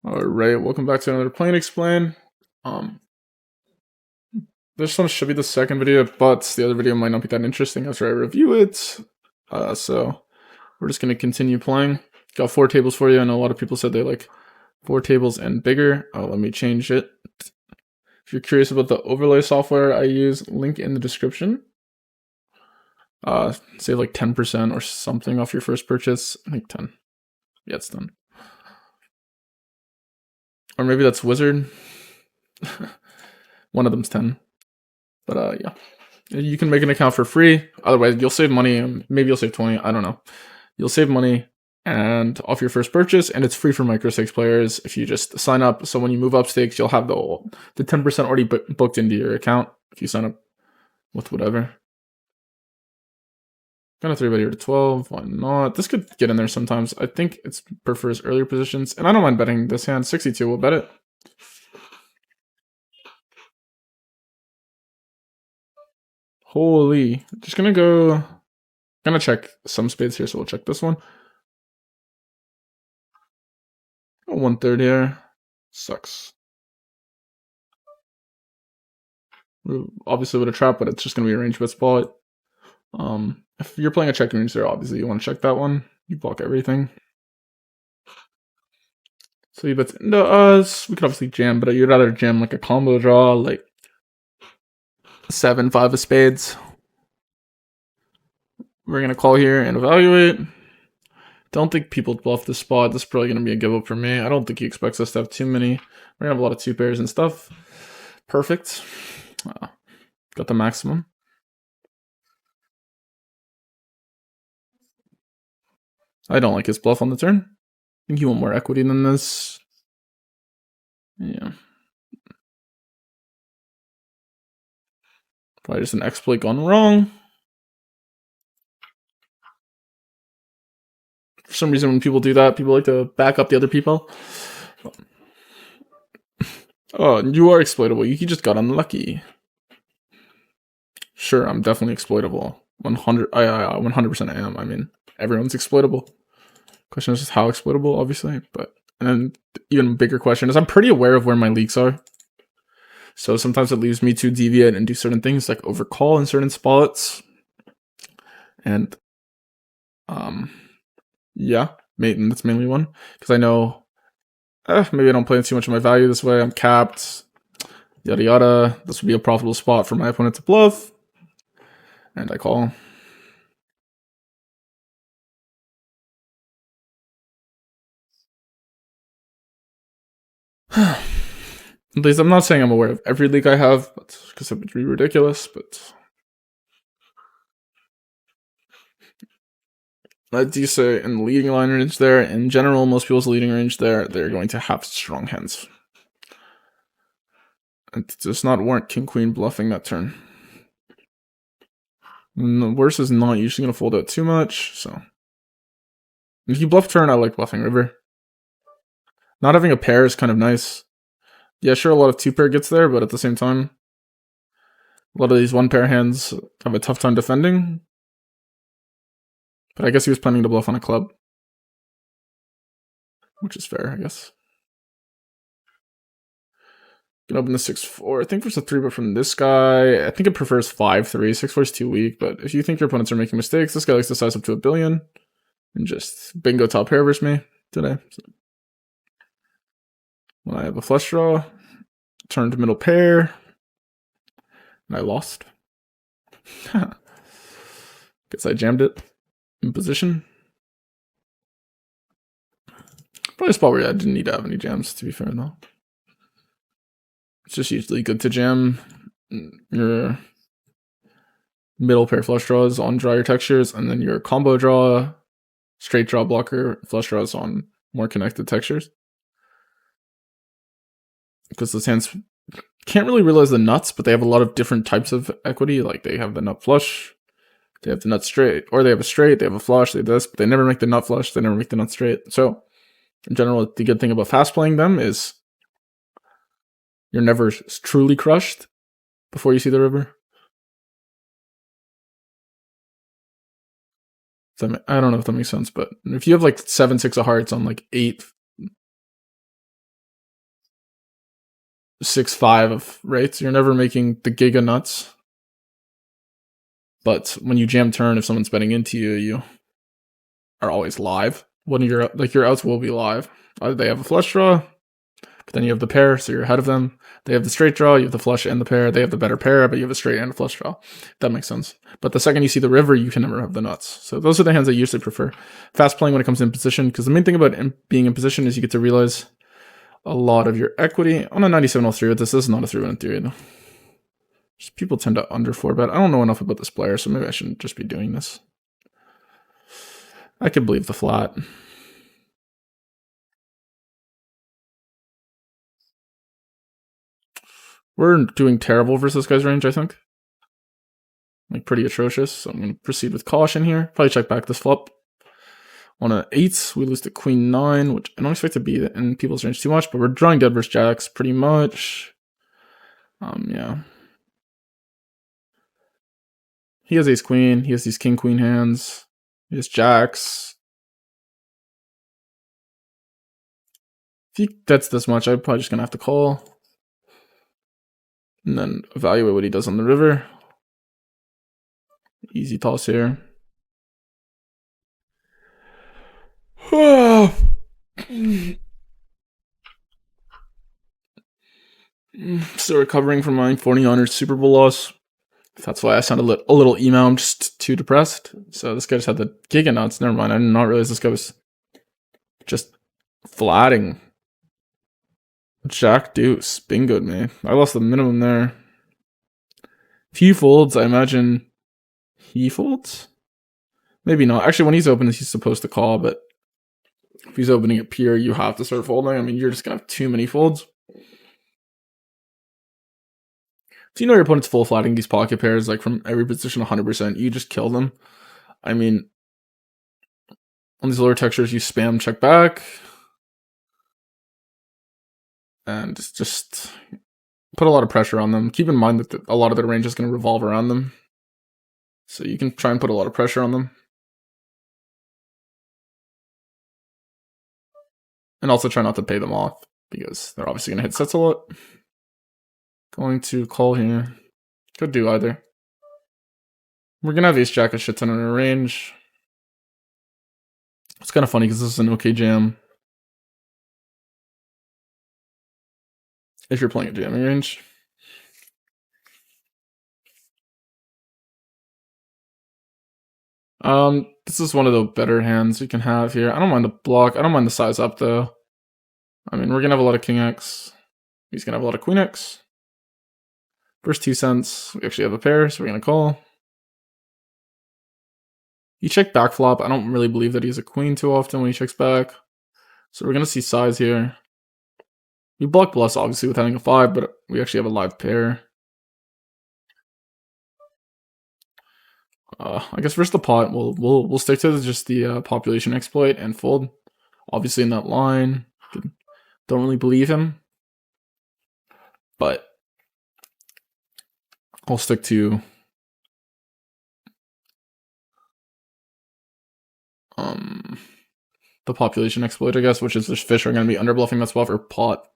Alright, welcome back to another Play and Explain. Um, this one should be the second video, but the other video might not be that interesting after I review it. So we're just gonna continue playing. Got 4 tables for you. I know a lot of people said they like 4 tables and bigger. Let me change it. If you're curious about the overlay software I use, link in the description. Save like 10% or something off your first purchase. I think 10. Yeah, it's done. Or maybe that's Wizard. One of them's 10. But yeah. You can make an account for free. Otherwise, you'll save money. Maybe you'll save 20. I don't know. You'll save money and off your first purchase, and it's free for micro stakes players if you just sign up. So when you move up stakes, you'll have the 10% already booked into your account if you sign up with whatever. Gonna 3-bet here to 12. Why not? This could get in there sometimes. I think it prefers earlier positions, and I don't mind betting this hand. 62. We'll bet it. Holy. Just gonna check some spades here, so we'll check this one. 1/3 here. Sucks. Obviously with a trap, but it's just gonna be a range bet spot. If you're playing a check range there, obviously you want to check that one. You block everything. So you bet into us. We could obviously jam, but you'd rather jam like a combo draw, like 7, 5 of spades. We're gonna call here and evaluate. Don't think people bluff this spot. This is probably gonna be a give up for me. I don't think he expects us to have too many. We're gonna have a lot of 2 pairs and stuff. Perfect. Got the maximum. I don't like his bluff on the turn. I think you want more equity than this. Yeah. Probably just an exploit gone wrong. For some reason, when people do that, people like to back up the other people. Oh, you are exploitable. You just got unlucky. Sure, I'm definitely exploitable. 100. I 100% am. I mean, everyone's exploitable. Question is just how exploitable, obviously. But and then even bigger question is I'm pretty aware of where my leaks are. So sometimes it leaves me to deviate and do certain things like overcall in certain spots. And yeah, that's mainly one. Because I know maybe I don't play too much of my value this way. I'm capped. Yada yada. This would be a profitable spot for my opponent to bluff. And I call. At least I'm not saying I'm aware of every leak I have, because it would be ridiculous, but I do say in the leading line range there, in general, most people's leading range there, they're going to have strong hands. It does not warrant king-queen bluffing that turn. And the worst is not usually going to fold out too much, so. If you bluff turn, I like bluffing river. Not having a pair is kind of nice. Yeah, sure, a lot of 2-pair gets there, but at the same time, a lot of these 1-pair hands have a tough time defending. But I guess he was planning to bluff on a club. Which is fair, I guess. Can open the 6-4. I think there's a 3-bet from this guy. I think it prefers 5-3. 6-4 is too weak, but if you think your opponents are making mistakes, this guy likes to size up to 1 billion. And just bingo top pair versus me today. So when I have a flush draw, turn to middle pair, and I lost. Guess I jammed it in position. Probably a spot where I didn't need to have any jams, to be fair, though. It's just usually good to jam your middle pair flush draws on drier textures, and then your combo draw, straight draw blocker flush draws on more connected textures. Because those hands can't really realize the nuts, but they have a lot of different types of equity. Like they have the nut flush, they have the nut straight, or they have a straight, they have a flush, they have this, but they never make the nut flush, they never make the nut straight. So in general, the good thing about fast playing them is you're never truly crushed before you see the river. I don't know if that makes sense, but if you have like 7-6 of hearts on like 8 6-5 of rates. You're never making the giga nuts. But when you jam turn, if someone's betting into you, you are always live. When your outs will be live. They have a flush draw, but then you have the pair, so you're ahead of them. They have the straight draw, you have the flush and the pair. They have the better pair, but you have a straight and a flush draw. That makes sense. But the second you see the river, you can never have the nuts. So those are the hands I usually prefer. Fast playing when it comes to in position, because the main thing about being in position is you get to realize a lot of your equity. On a 97 3 with this is not a 3-1 in theory though. Just people tend to under 4-bet. I don't know enough about this player, so maybe I shouldn't just be doing this. I could believe the flat. We're doing terrible versus this guy's range, I think. Like, pretty atrocious, so I'm going to proceed with caution here. Probably check back this flop. On an 8, we lose to queen 9, which I don't expect to be in people's range too much, but we're drawing dead versus jacks pretty much. Yeah. He has ace queen, he has these king queen hands, he has jacks. If he bets this much, I'm probably just going to have to call. And then evaluate what he does on the river. Easy toss here. Still recovering from my 49ers Super Bowl loss. That's why I sounded a little emo. I'm just too depressed. So this guy just had the giga nuts. Never mind. I did not realize this guy was just flatting. Jack deuce. Bingoed me. I lost the minimum there. If he folds, I imagine he folds? Maybe not. Actually, when he's open, he's supposed to call, but if he's opening it pure, you have to start folding. I mean, you're just going to have too many folds. If you know your opponent's full flatting these pocket pairs, like from every position 100%, you just kill them. I mean, on these lower textures, you spam check back. And just put a lot of pressure on them. Keep in mind that a lot of their range is going to revolve around them. So you can try and put a lot of pressure on them. And also try not to pay them off, because they're obviously going to hit sets a lot. Going to call here. Could do either. We're going to have ace-jack a shit ton in our range. It's kind of funny because this is an okay jam. If you're playing a jamming range. This is one of the better hands you can have here. I don't mind the block. I don't mind the size up, though. I mean, we're going to have a lot of king x. He's going to have a lot of queen x. First 2 cents, we actually have a pair, so we're going to call. You check back flop. I don't really believe that he has a queen too often when he checks back. So we're going to see size here. We block bluffs, obviously, with having a 5, but we actually have a live pair. I guess versus the pot, we'll stick to just the population exploit and fold. Obviously in that line, don't really believe him, but I'll stick to the population exploit, I guess, which is just fish are going to be under bluffing that spot for pot.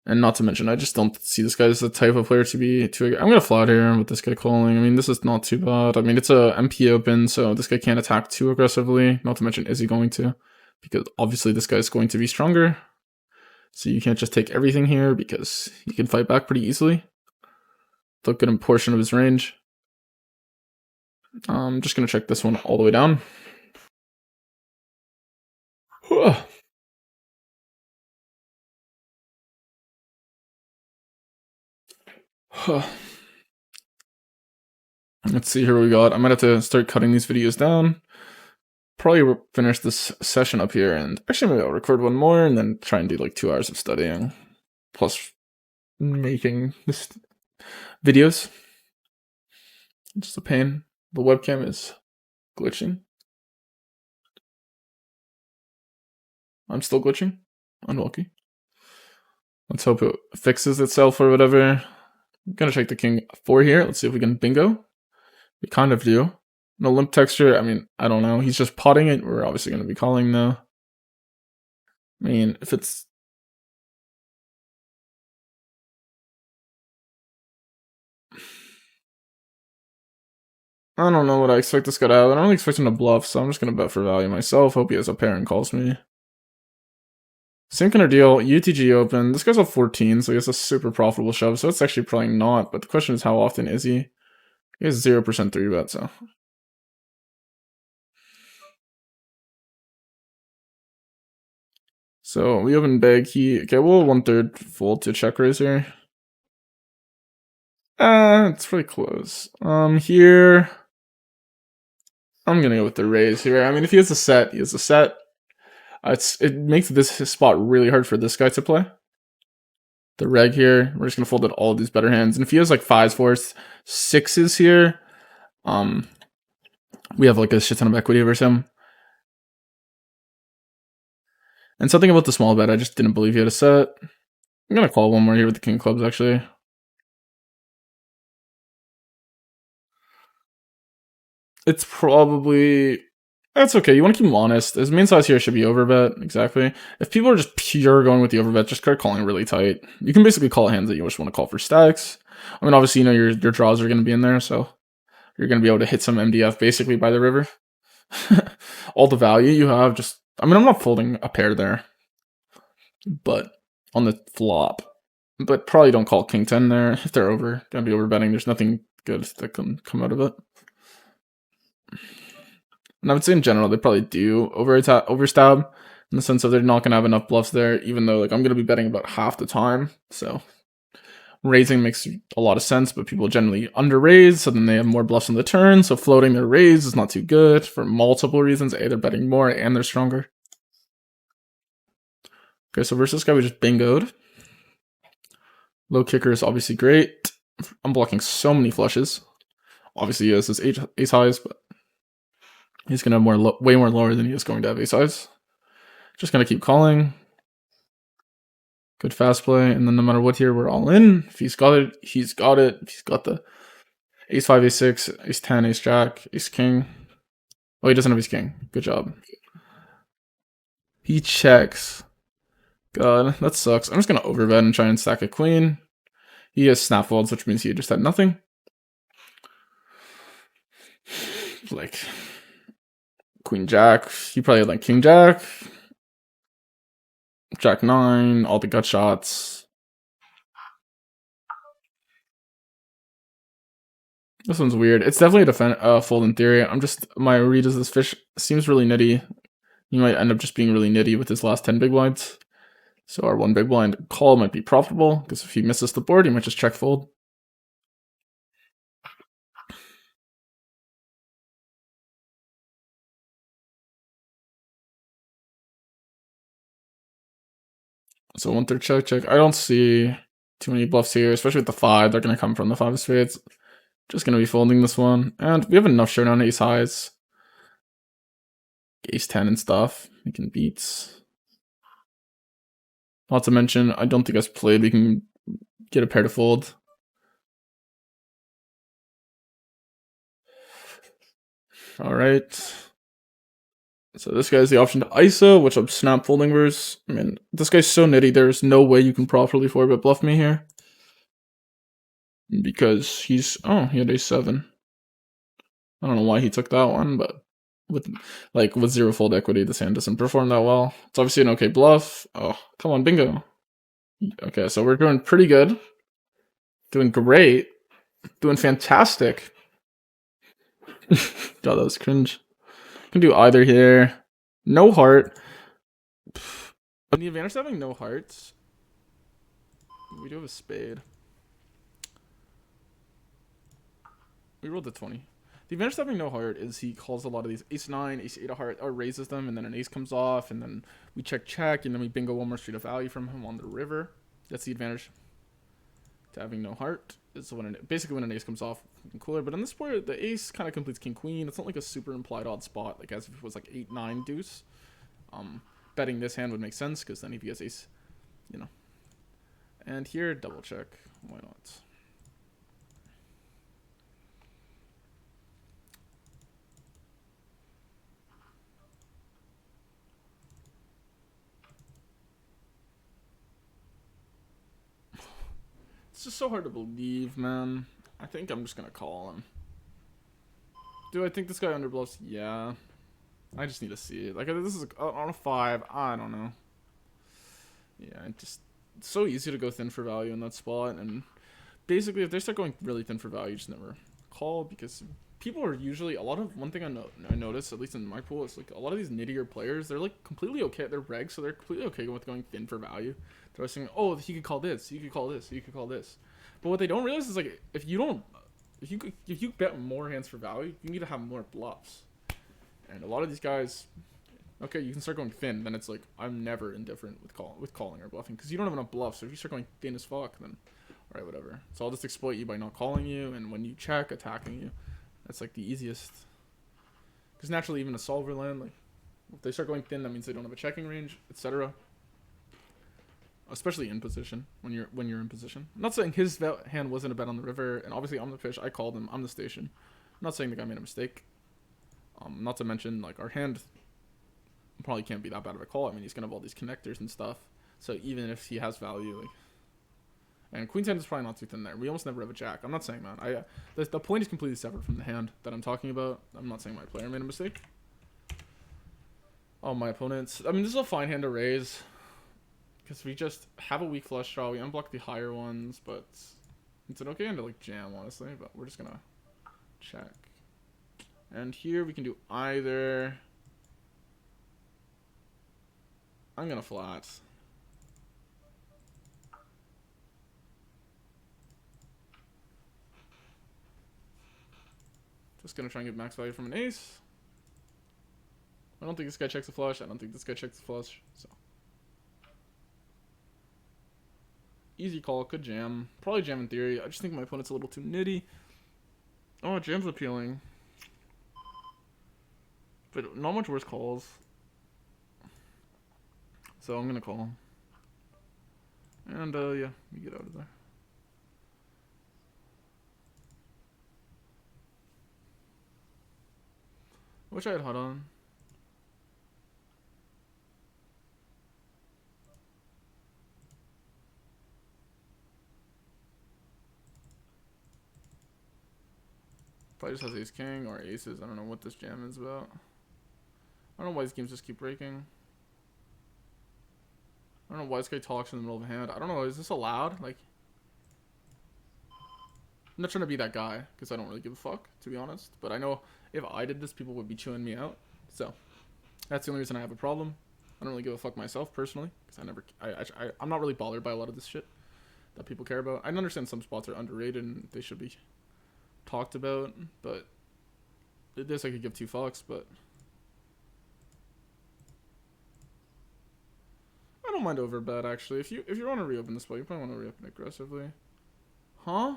And not to mention, I just don't see this guy as the type of player to be too. I'm going to flat here with this guy calling. I mean, this is not too bad. I mean, it's a MP open, so this guy can't attack too aggressively. Not to mention, is he going to? Because obviously this guy is going to be stronger. So you can't just take everything here because he can fight back pretty easily. Look at a portion of his range. I'm just going to check this one all the way down. Let's see here what we got. I might have to start cutting these videos down. Probably finish this session up here, and actually maybe I'll record one more and then try and do like 2 hours of studying. Plus making this videos. Just a pain. The webcam is glitching. I'm still glitching. Unlucky. Let's hope it fixes itself or whatever. I'm gonna check the king 4 here. Let's see if we can bingo. We kind of do. No limp texture. I mean, I don't know. He's just potting it. We're obviously gonna be calling though. I mean, if it's I don't know what I expect this guy to have. I don't really expect him to bluff, so I'm just gonna bet for value myself. Hope he has a pair and calls me. Same kind of deal. UTG open. This guy's up 14, so he has a super profitable shove. So it's actually probably not. But the question is, how often is he? He has 0% 3-bet, so. So we open big. Okay, we'll 1/3 fold to check raise here. It's pretty close. Here I'm gonna go with the raise here. I mean, if he has a set, he has a set. It makes this spot really hard for this guy to play. The reg here, we're just gonna fold out all these better hands. And if he has like 5s, 4s, 6s here, we have like a shit ton of equity versus him. And something about the small bet, I just didn't believe he had a set. I'm gonna call one more here with the king clubs, actually. It's probably... That's okay. You want to keep him honest. His main size here should be overbet. Exactly. If people are just pure going with the overbet, just start calling really tight. You can basically call hands that you just want to call for stacks. I mean, obviously, you know your draws are going to be in there, so you're going to be able to hit some MDF basically by the river. All the value you have just... I mean, I'm not folding a pair there, but on the flop. But probably don't call king 10 there if they're going to be overbetting. There's nothing good that can come out of it. And I would say in general, they probably do overstab in the sense of they're not going to have enough bluffs there, even though like I'm going to be betting about half the time. So raising makes a lot of sense, but people generally under raise, so then they have more bluffs on the turn. So floating their raise is not too good for multiple reasons. A, they're betting more and they're stronger. Okay, so versus this guy, we just bingoed. Low kicker is obviously great. I'm blocking so many flushes. Obviously, he has his ace highs, but he's going to have way more lower than he is going to have ace highs. Just going to keep calling. Good fast play. And then no matter what here, we're all in. If he's got it, he's got it. If he's got the ace 5, ace 6, ace 10, ace jack, ace king. Oh, he doesn't have ace king. Good job. He checks. God, that sucks. I'm just going to overbet and try and stack a queen. He has snap folds, which means he just had nothing. Like, queen jack. He probably had like king jack. Jack 9, all the gut shots. This one's weird. It's definitely a fold in theory. My read is this fish seems really nitty. He might end up just being really nitty with his last 10 big blinds. So our 1 big blind call might be profitable, because if he misses the board, he might just check fold. So 1/3 check, check. I don't see too many bluffs here, especially with the 5. They're going to come from the 5 of spades. Just going to be folding this one. And we have enough showdown ace highs. Ace 10 and stuff. Making beats. Not to mention, I don't think as played we can get a pair to fold. Alright. So this guy has the option to ISO, which I'm snap folding versus. I mean, this guy's so nitty, there's no way you can properly 4-bet bluff me here. Because he's... Oh, he had ace 7. I don't know why he took that one, but with 0 fold equity, this hand doesn't perform that well. It's obviously an okay bluff. Oh, come on, bingo. Okay, so we're doing pretty good. Doing great. Doing fantastic. God, that was cringe. Can do either here. No heart. But the advantage of having no hearts, we do have a spade. We rolled the 20. The advantage of having no heart is he calls a lot of these ace 9, ace 8 of heart, or raises them, and then an ace comes off, and then we check, and then we bingo one more street of value from him on the river. That's the advantage to having no heart. Is basically when an ace comes off, cooler. But on this board, the ace kind of completes king queen. It's not like a super implied odd spot, like as if it was like 8 9 deuce. Betting this hand would make sense because then if he has ace, you know. And here, double check. Why not? It's just so hard to believe, man. I think I'm just gonna call him. Do I think this guy underbluffs? Yeah. I just need to see it. Like, this is on a 5. I don't know. Yeah, it's so easy to go thin for value in that spot. And basically, if they start going really thin for value, just never call, because people are usually, one thing I notice, at least in my pool, is like a lot of these nittier players, they're like completely okay at their regs, so they're completely okay with going thin for value. They're saying, oh, he could call this, he could call this, he could call this. But what they don't realize is, like, if you bet more hands for value, you need to have more bluffs. And a lot of these guys, okay, you can start going thin, then it's like, I'm never indifferent with calling or bluffing, because you don't have enough bluffs. So if you start going thin as fuck, then alright, whatever. So I'll just exploit you by not calling you, and when you check, attacking you. That's like the easiest. Because naturally, even a solver land, like, if they start going thin, that means they don't have a checking range, etc. Especially in position, when you're in position. I'm not saying his hand wasn't a bet on the river, and obviously I'm the fish, I called him, I'm the station. I'm not saying the guy made a mistake. Not to mention, like, our hand probably can't be that bad of a call. I mean, he's gonna have all these connectors and stuff. So even if he has value, like, and queen's hand is probably not too thin there. We almost never have a jack. I'm not saying that. The point is completely separate from the hand that I'm talking about. I'm not saying my player made a mistake. Oh, my opponents. I mean, this is a fine hand to raise, because we just have a weak flush draw. We unblock the higher ones, but it's an okay hand to, like, jam, honestly. But we're just gonna check. And here we can do either. I'm gonna flat. Just gonna try and get max value from an ace. I don't think this guy checks the flush. I don't think this guy checks the flush. So easy call, could jam. Probably jam in theory. I just think my opponent's a little too nitty. Oh, jam's appealing. But not much worse calls. So I'm gonna call. And yeah, we get out of there. I wish I had hot on. Probably just has ace king or aces. I don't know what this jam is about. I don't know why these games just keep breaking. I don't know why this guy talks in the middle of a hand. I don't know. Is this allowed? Like, I'm not trying to be that guy, because I don't really give a fuck, to be honest. But I know if I did this, people would be chewing me out. So that's the only reason I have a problem. I don't really give a fuck myself personally, because I'm not really bothered by a lot of this shit that people care about. I understand some spots are underrated and they should be talked about, but this I could give two fucks. But I don't mind overbet, actually. If you want to reopen this spot, you probably want to reopen aggressively. Huh?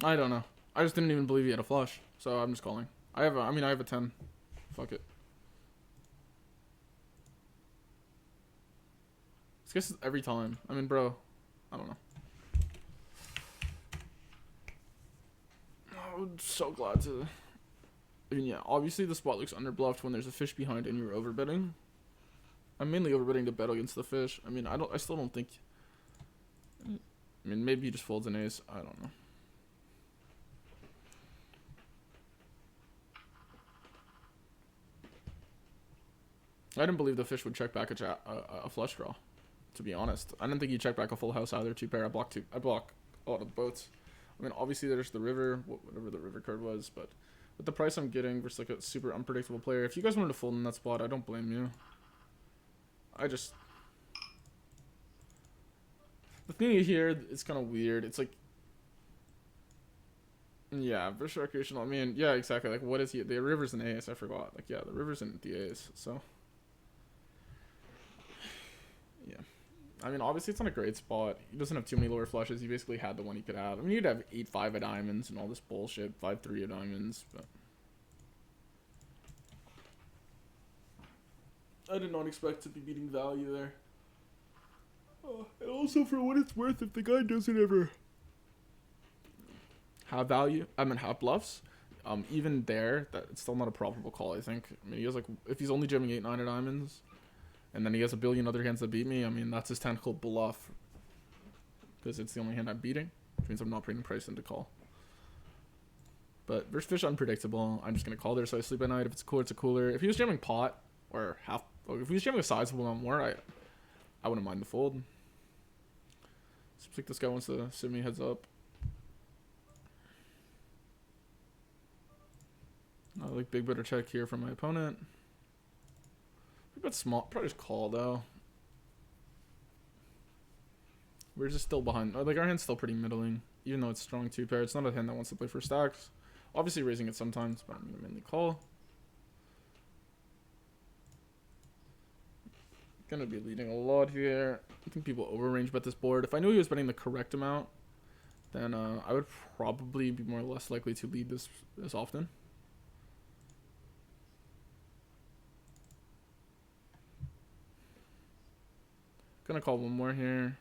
I don't know. I just didn't even believe he had a flush, so I'm just calling. I have a 10. Fuck it. This gets every time. I mean, bro, I don't know. I'm so glad to. I mean, yeah, obviously the spot looks underbluffed when there's a fish behind and you're overbetting. I'm mainly overbetting to bet against the fish. I mean, I still don't think. I mean, maybe he just folds an ace. I don't know. I didn't believe the fish would check back a flush draw, to be honest. I didn't think he'd check back a full house either. Two pair. I block a lot of the boats. I mean, obviously there's the river, whatever the river card was, but with the price I'm getting versus like a super unpredictable player, if you guys wanted to fold in that spot, I don't blame you. The thing here is kind of weird. It's like, yeah, versus recreational. I mean, yeah, exactly. Like, what is he? The river's an ace. I forgot. Like, yeah, the river's in the ace. So, yeah. I mean, obviously it's not a great spot. He doesn't have too many lower flushes. He basically had the one he could have. I mean, he'd have 8-5 of diamonds and all this bullshit. 5-3 of diamonds, but I did not expect to be beating value there. Oh, and also, for what it's worth, if the guy doesn't ever have value, have bluffs, even there, it's still not a probable call, I think. I mean, he has like, if he's only jamming 8-9 of diamonds, and then he has a billion other hands that beat me, I mean, that's his technical bluff. Because it's the only hand I'm beating, which means I'm not putting price into call. But versus fish, unpredictable. I'm just going to call there so I sleep at night. If it's cooler, it's a cooler. If he was jamming pot, or half, or if he was jamming a sizable amount more, I wouldn't mind the fold. Seems like this guy wants to sit me heads up. I like big better check here from my opponent. We bet small, probably just call though. We're just still behind. Like our hand's still pretty middling, even though it's strong 2-pair. It's not a hand that wants to play for stacks. Obviously raising it sometimes, but I'm gonna mainly call. Gonna be leading a lot here. I think people overrange bet this board. If I knew he was betting the correct amount, then I would probably be more or less likely to lead this often. Gonna call one more here.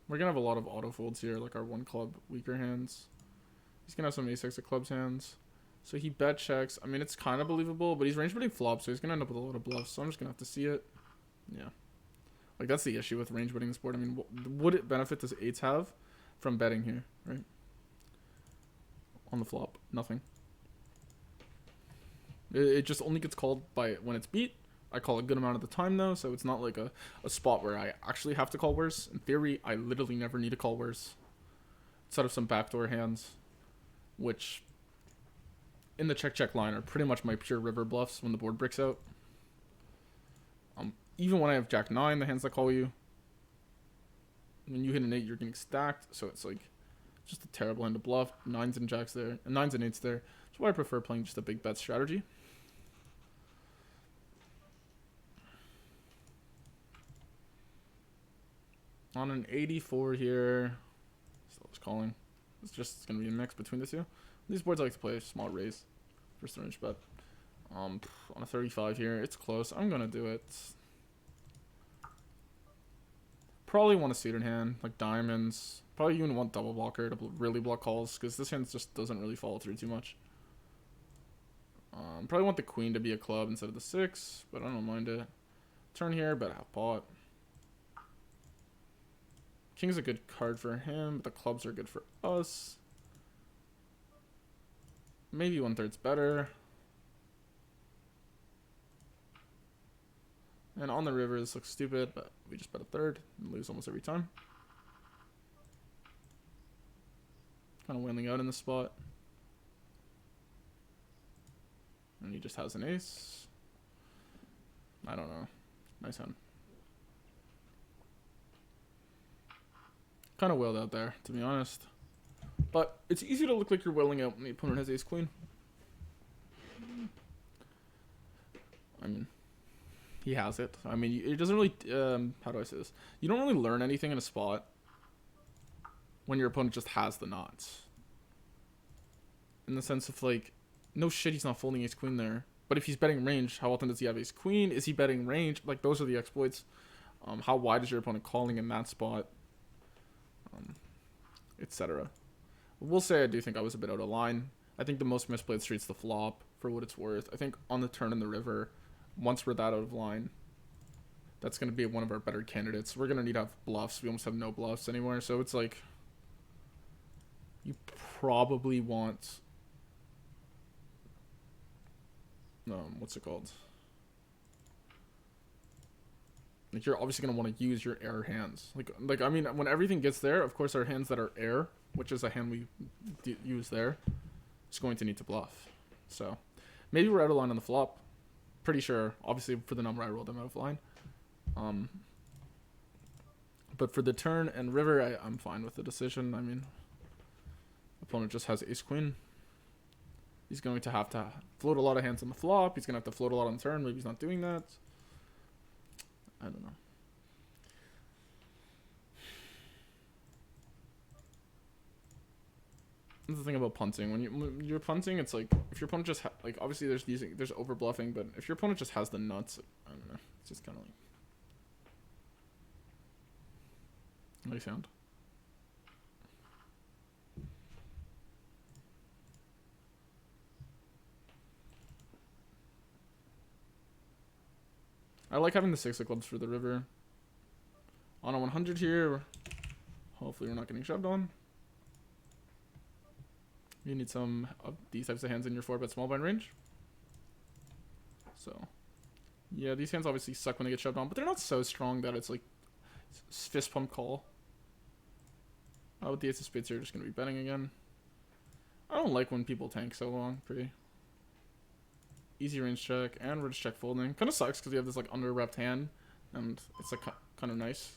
We're gonna have a lot of auto folds here, like our one club weaker hands. He's gonna have some ace-x of clubs hands. So he bet checks. I mean, it's kind of believable, but he's range betting flops, so he's gonna end up with a lot of bluffs. So I'm just gonna have to see it. Yeah. Like, that's the issue with range betting this board. I mean, what benefit does eights have from betting here, right? On the flop, nothing. It just only gets called by when it's beat. I call a good amount of the time, though, so it's not like a spot where I actually have to call worse. In theory, I literally never need to call worse. Outside of some backdoor hands, which in the check-check line are pretty much my pure river bluffs when the board breaks out. Even when I have Jack-9, the hands that call you, when you hit an 8, you're getting stacked, so it's like just a terrible hand to bluff. 9s and jacks there, and 9s and 8s there. That's why I prefer playing just a big bet strategy. On an 84 here, still just calling. It's going to be a mix between the two. These boards I like to play a small raise. First range bet. On a 35 here, it's close. I'm going to do it. Probably want a suited hand, like diamonds. Probably even want double blocker to really block calls, because this hand just doesn't really follow through too much. Probably want the queen to be a club instead of the 6, but I don't mind it. Turn here, bet half pot. King's a good card for him, but the clubs are good for us. Maybe 1/3's better. And on the river, this looks stupid, but we just bet a third and lose almost every time. Kind of wailing out in this spot. And he just has an ace. I don't know. Nice hand. Kind of wailed out there, to be honest. But it's easy to look like you're wailing out when the opponent has ace-queen. I mean, he has it. I mean, it doesn't really, how do I say this? You don't really learn anything in a spot when your opponent just has the knots. In the sense of, like, no shit, he's not folding ace-queen there. But if he's betting range, how often does he have ace-queen? Is he betting range? Like, those are the exploits. How wide is your opponent calling in that spot? Etc. We'll say I do think I was a bit out of line. I think the most misplayed street's the flop, for what it's worth. I think on the turn in the river, once we're that out of line, that's going to be one of our better candidates. We're going to need to have bluffs. We almost have no bluffs anymore, so it's like you probably want what's it called? Like, you're obviously going to want to use your air hands. Like I mean, when everything gets there, of course our hands that are air, which is a hand we use there, is going to need to bluff. So maybe we're out of line on the flop. Pretty sure. Obviously, for the number I rolled, I'm out of line. But for the turn and river, I'm fine with the decision. I mean, opponent just has ace-queen. He's going to have to float a lot of hands on the flop. He's going to have to float a lot on the turn. Maybe he's not doing that. I don't know. That's the thing about punting. When you're punting, it's like, if your opponent just like, obviously there's over bluffing, but if your opponent just has the nuts, I don't know. It's just kind of like, what do you sound? I like having the 6 of clubs for the river. On a 100 here, hopefully we're not getting shoved on. You need some of these types of hands in your 4-bet small blind range. So, yeah, these hands obviously suck when they get shoved on, but they're not so strong that it's like fist pump call. With the ace of spades here, just going to be betting again. I don't like when people tank so long. Pretty easy range check, and we're just check folding. Kind of sucks because we have this like under wrapped hand, and it's like kind of nice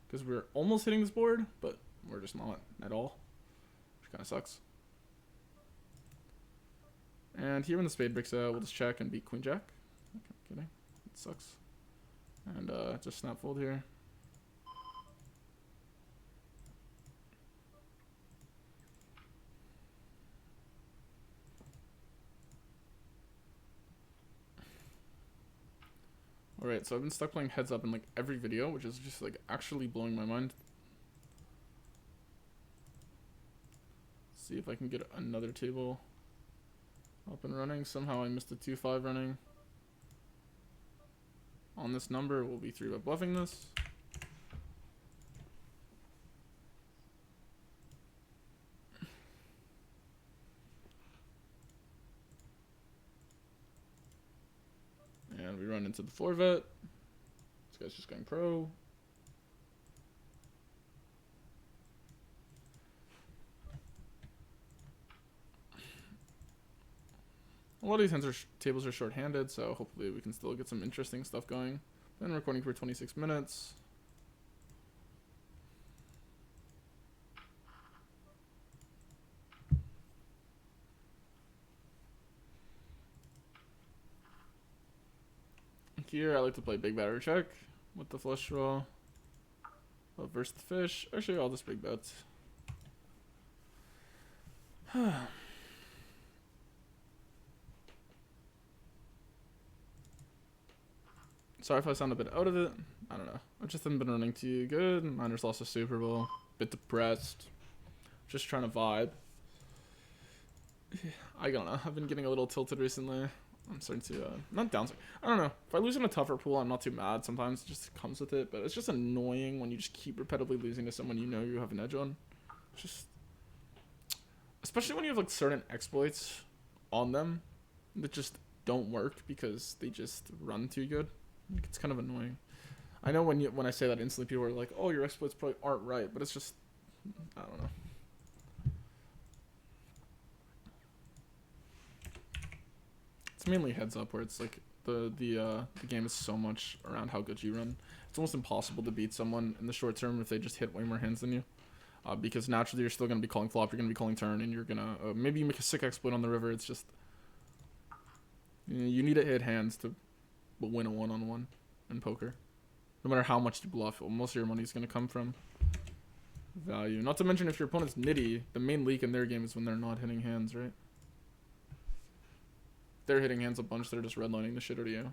because we're almost hitting this board, but we're just not at all, which kind of sucks. And here when the spade breaks out, we'll just check and beat queen jack. Okay, I'm kidding. It sucks. And just snap fold here. Alright, so I've been stuck playing heads up in like every video, which is just like actually blowing my mind. See if I can get another table up and running. Somehow I missed a 2-5 running. On this number, we'll be 3-bet bluffing this. And we run into the 4-bet. This guy's just going pro. A lot of these hands tables are short-handed, so hopefully we can still get some interesting stuff going. Been recording for 26 minutes. Here I like to play big batter check with the flush draw. Versus the fish. Actually, I'll just big bets. Sorry if I sound a bit out of it. I don't know. I just haven't been running too good. Niners lost a Super Bowl. Bit depressed. Just trying to vibe. I don't know. I've been getting a little tilted recently. I'm starting to, not downside. I don't know. If I lose in a tougher pool, I'm not too mad. Sometimes it just comes with it. But it's just annoying when you just keep repetitively losing to someone you know you have an edge on. It's just, especially when you have like certain exploits on them that just don't work because they just run too good. It's kind of annoying. I know when I say that instantly, people are like, "Oh, your exploits probably aren't right," but it's just, I don't know. It's mainly heads up where it's like the game is so much around how good you run. It's almost impossible to beat someone in the short term if they just hit way more hands than you. Because naturally you're still going to be calling flop, you're going to be calling turn, and you're going to maybe you make a sick exploit on the river. It's just, you need to hit hands to win a one-on-one in poker. No matter how much you bluff, most of your money is going to come from value. Not to mention if your opponent's nitty, the main leak in their game is when they're not hitting hands, right? If they're hitting hands a bunch, they're just redlining the shit out of you.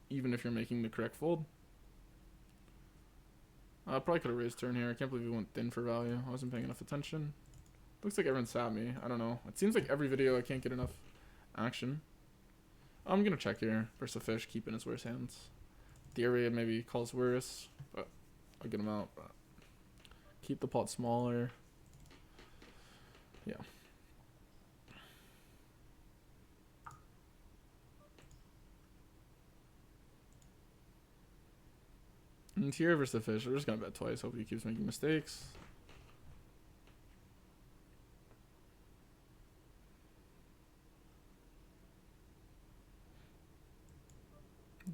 Even if you're making the correct fold. I probably could have raised turn here. I can't believe we went thin for value. I wasn't paying enough attention. Looks like everyone sat me. I don't know. It seems like every video I can't get enough action. I'm going to check here. Versus a fish, keeping his worst hands. The area maybe calls worse, but I'll get him out. But keep the pot smaller. Yeah. And here versus the fish, we're just going to bet twice. Hope he keeps making mistakes.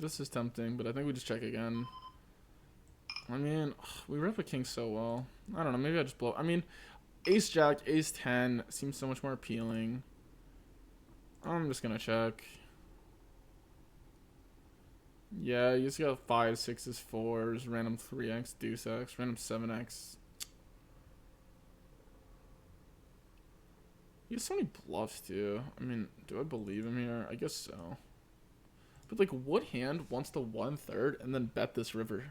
This is tempting, but I think we just check again. I mean, we rep a king so well. I don't know, maybe I just blow. I mean, ace jack, ace 10 seems so much more appealing. I'm just going to check. Yeah, you just got 5, 6s, 4s, random 3x, deuce x, random 7x. He has so many bluffs too. I mean, do I believe him here? I guess so. But like, what hand wants to 1/3 and then bet this river?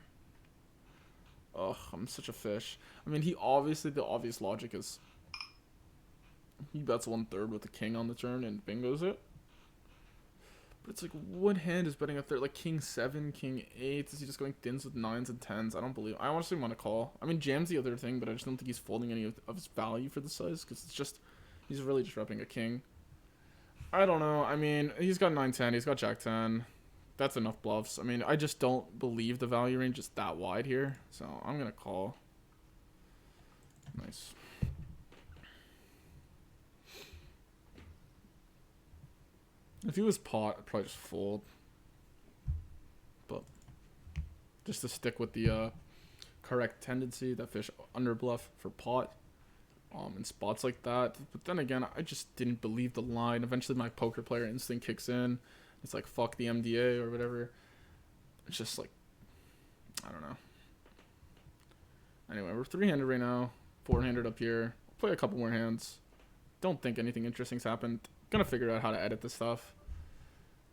Ugh, I'm such a fish. I mean, he obviously, the obvious logic is he bets 1/3 with the king on the turn and bingos it. But it's like, what hand is betting a third? Like king 7, king 8? Is he just going thins with 9s and 10s? I don't believe. I honestly want to call. I mean, jam's the other thing, but I just don't think he's folding any of his value for the size because it's just he's really just repping a king. I don't know. I mean, he's got 9-10. He's got jack 10. That's enough bluffs. I mean, I just don't believe the value range is that wide here, so I'm gonna call. Nice. If he was pot, I'd probably just fold. But just to stick with the correct tendency, that fish under bluff for pot in spots like that. But then again, I just didn't believe the line. Eventually my poker player instinct kicks in. It's like, fuck the MDA or whatever. It's just like, I don't know. Anyway, we're 3-handed right now. 4-handed up here. Play a couple more hands. Don't think anything interesting's happened. Gonna figure out how to edit this stuff.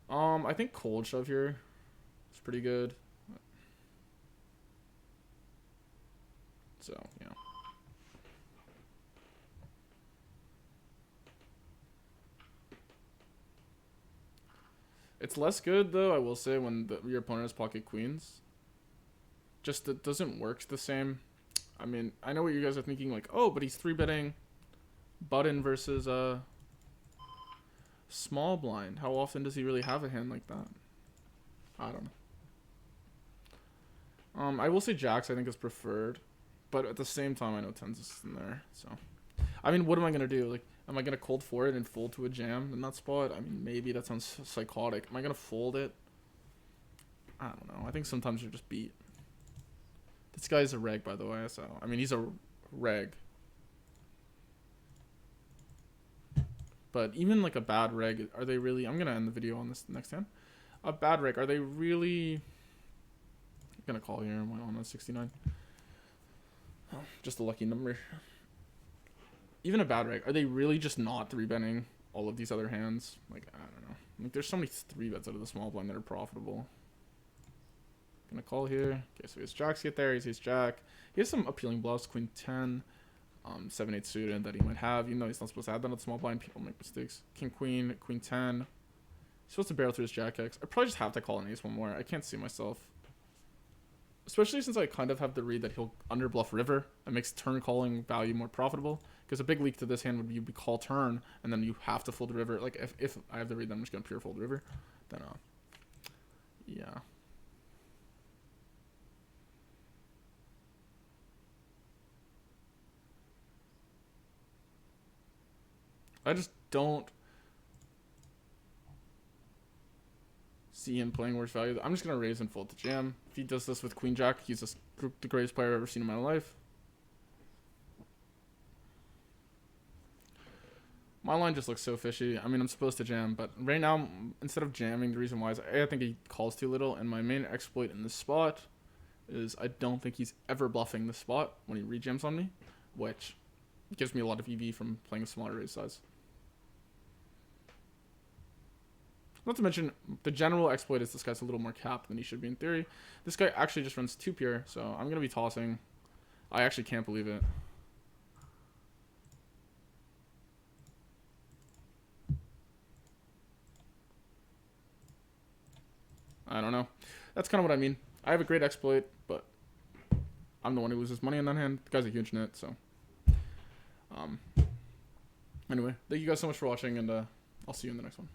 I think cold shove here is pretty good. So, yeah. It's less good, though, I will say, when your opponent has pocket queens. Just it doesn't work the same. I mean, I know what you guys are thinking, like, oh, but he's 3-betting button versus small blind. How often does he really have a hand like that? I don't know. I will say jacks I think is preferred, but at the same time I know tens is in there. So, I mean, what am I gonna do? Like, am I gonna cold for it and fold to a jam in that spot? I mean, maybe that sounds psychotic. Am I gonna fold it? I don't know. I think sometimes you're just beat. This guy's a reg, by the way. So, I mean, he's a reg. But even like a bad reg, are they really... I'm going to end the video on this next hand. A bad reg, are they really... I'm going to call here on a 69. Oh, just a lucky number. Even a bad reg, are they really just not 3-betting all of these other hands? Like, I don't know. Like, there's so many 3-bets out of the small blind that are profitable. Gonna call here. Okay, so his jacks get there. He sees jack. He has some appealing bluffs. Queen 10. 7-8 suited that he might have, even though he's not supposed to have that on the small blind. People make mistakes. King queen, queen 10. He's supposed to barrel through his jack X. I probably just have to call an ace one more. I can't see myself, especially since I kind of have the read that he'll underbluff river. It makes turn calling value more profitable, because a big leak to this hand would be you call turn and then you have to fold the river. Like, if I have the read that I'm just gonna pure fold river, then yeah. I just don't see him playing worse value. I'm just going to raise and fold to jam. If he does this with queen jack, he's just the greatest player I've ever seen in my life. My line just looks so fishy. I mean, I'm supposed to jam, but right now, instead of jamming, the reason why is I think he calls too little, and my main exploit in this spot is I don't think he's ever bluffing this spot when he rejams on me, which gives me a lot of EV from playing a smaller raise size. Not to mention, the general exploit is this guy's a little more capped than he should be in theory. This guy actually just runs 2 pure, so I'm going to be tossing. I actually can't believe it. I don't know. That's kind of what I mean. I have a great exploit, but I'm the one who loses money in that hand. The guy's a huge net, so. Anyway, thank you guys so much for watching, and I'll see you in the next one.